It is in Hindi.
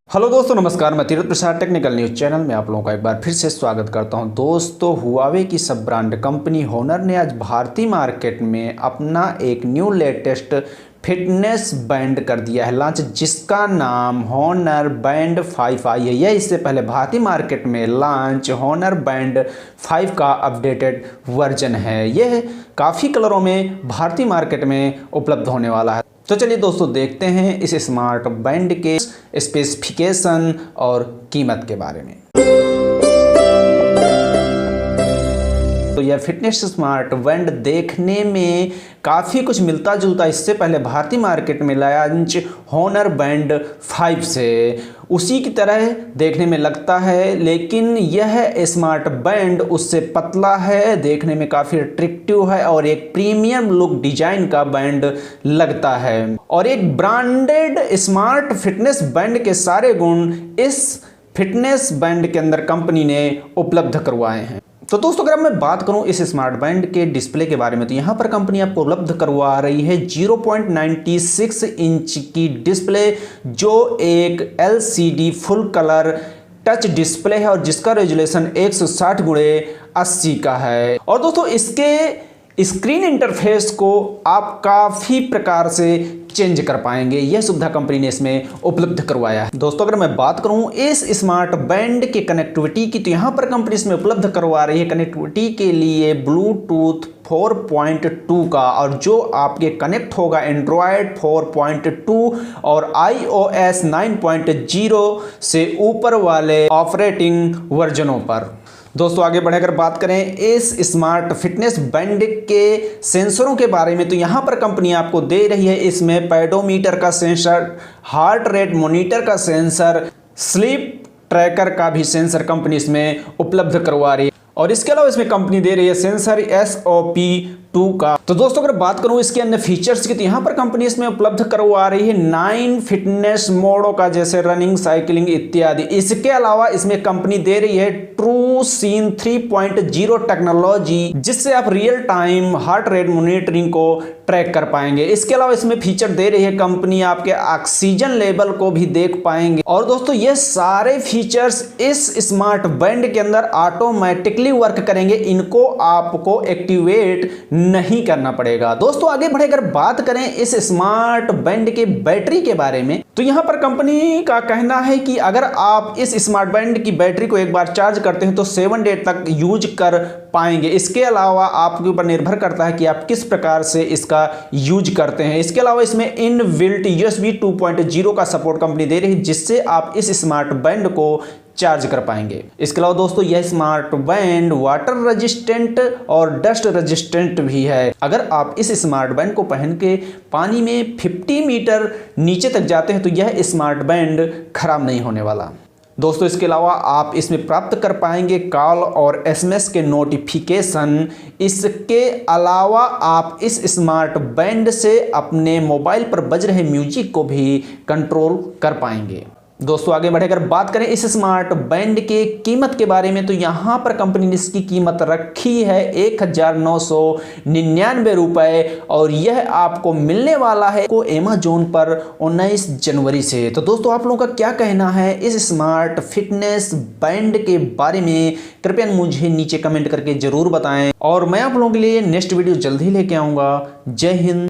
हेलो दोस्तों, नमस्कार। मैं तीरथ प्रसाद टेक्निकल न्यूज़ चैनल में आप लोगों का एक बार फिर से स्वागत करता हूं। दोस्तों, हुआवे की सब ब्रांड कंपनी हॉनर ने आज भारतीय मार्केट में अपना एक न्यू लेटेस्ट फिटनेस बैंड कर दिया है लॉन्च, जिसका नाम हॉनर बैंड 5i है। यह इससे पहले भारतीय मार्केट में लॉन्च हॉनर बैंड 5 का अपडेटेड वर्जन है। यह काफ़ी कलरों में भारतीय मार्केट में उपलब्ध होने वाला है। तो चलिए दोस्तों, देखते हैं इस स्मार्ट बैंड के स्पेसिफिकेशन और कीमत के बारे में। तो यह फिटनेस स्मार्ट बैंड देखने में काफ़ी कुछ मिलता जुलता इससे पहले भारतीय मार्केट में लॉन्च हॉनर बैंड 5 से उसी की तरह देखने में लगता है, लेकिन यह स्मार्ट बैंड उससे पतला है, देखने में काफ़ी अट्रैक्टिव है और एक प्रीमियम लुक डिजाइन का बैंड लगता है। और एक ब्रांडेड स्मार्ट फिटनेस बैंड के सारे गुण इस फिटनेस बैंड के अंदर कंपनी ने उपलब्ध करवाए हैं। तो दोस्तों, अगर मैं बात करूं इस स्मार्ट बैंड के डिस्प्ले के बारे में, तो यहां पर कंपनी आपको उपलब्ध करवा रही है 0.96 इंच की डिस्प्ले, जो एक LCD full colour touch display है और जिसका रेजोल्यूशन 160x80 का है। और दोस्तों, इसके स्क्रीन इंटरफेस को आप काफ़ी प्रकार से चेंज कर पाएंगे। यह सुविधा कंपनी ने इसमें उपलब्ध करवाया है। दोस्तों, अगर मैं बात करूं इस स्मार्ट बैंड के कनेक्टिविटी की, तो यहां पर कंपनी इसमें उपलब्ध करवा रही है कनेक्टिविटी के लिए ब्लूटूथ 4.2 का, और जो आपके कनेक्ट होगा एंड्रॉयड 4.2 और iOS 9.0 से ऊपर वाले ऑपरेटिंग वर्जनों पर। दोस्तों, आगे बढ़कर बात करें इस स्मार्ट फिटनेस बैंड के सेंसरों के बारे में, तो यहाँ पर कंपनी आपको दे रही है इसमें पेडोमीटर का सेंसर, हार्ट रेट मॉनिटर का सेंसर, स्लीप ट्रैकर का भी सेंसर कंपनी इसमें उपलब्ध करवा रही है। और इसके अलावा इसमें कंपनी दे रही है सेंसर SOP2 का। तो दोस्तों, अगर बात करूं इसके अन्य फीचर्स की, तो यहाँ पर कंपनी इसमें उपलब्ध करवा रही है 9 फिटनेस मोडों का, जैसे रनिंग, साइकिलिंग इत्यादि। इसके अलावा इसमें कंपनी दे रही है ट्रू सीन 3.0 टेक्नोलॉजी, जिससे आप real time heart rate monitoring को ट्रैक कर पाएंगे। इसके अलावा इसमें फीचर दे रही है कंपनी आपके ऑक्सीजन लेवल को भी देख पाएंगे। और दोस्तों, ये सारे फीचर्स इस स्मार्ट बैंड के अंदर ऑटोमेटिकली वर्क करेंगे, इनको आपको एक्टिवेट नहीं करना पड़ेगा। दोस्तों, आगे बढ़कर बात करें इस स्मार्ट बैंड के बैटरी के बारे में, तो यहां पर कंपनी का कहना है कि अगर आप इस स्मार्ट बैंड की बैटरी को एक बार चार्ज करते हैं तो 7 डे तक यूज कर पाएंगे। इसके अलावा आपके ऊपर निर्भर करता है कि आप किस प्रकार से इसका यूज करते हैं। इसके अलावा इसमें इनबिल्ट USB 2.0 का सपोर्ट कंपनी दे रही है, जिससे आप इस स्मार्ट बैंड को चार्ज कर पाएंगे। इसके अलावा दोस्तों, यह स्मार्ट बैंड वाटर रेजिस्टेंट और डस्ट रेजिस्टेंट भी है। अगर आप इस स्मार्ट बैंड को पहन के पानी में 50 मीटर नीचे तक जाते हैं तो यह स्मार्ट बैंड खराब नहीं होने वाला। दोस्तों, इसके अलावा आप इसमें प्राप्त कर पाएंगे कॉल और SMS के नोटिफिकेशन। इसके अलावा आप इस स्मार्ट बैंड से अपने मोबाइल पर बज रहे म्यूजिक को भी कंट्रोल कर पाएंगे। दोस्तों, आगे बढ़कर बात करें इस स्मार्ट बैंड के कीमत के बारे में, तो यहाँ पर कंपनी ने इसकी कीमत रखी है 1999 रुपये, और यह आपको मिलने वाला है को अमेजोन पर 19 जनवरी से। तो दोस्तों, आप लोगों का क्या कहना है इस स्मार्ट फिटनेस बैंड के बारे में? कृपया मुझे नीचे कमेंट करके जरूर बताएं, और मैं आप लोगों के लिए नेक्स्ट वीडियो जल्द ही लेके आऊँगा। जय हिंद।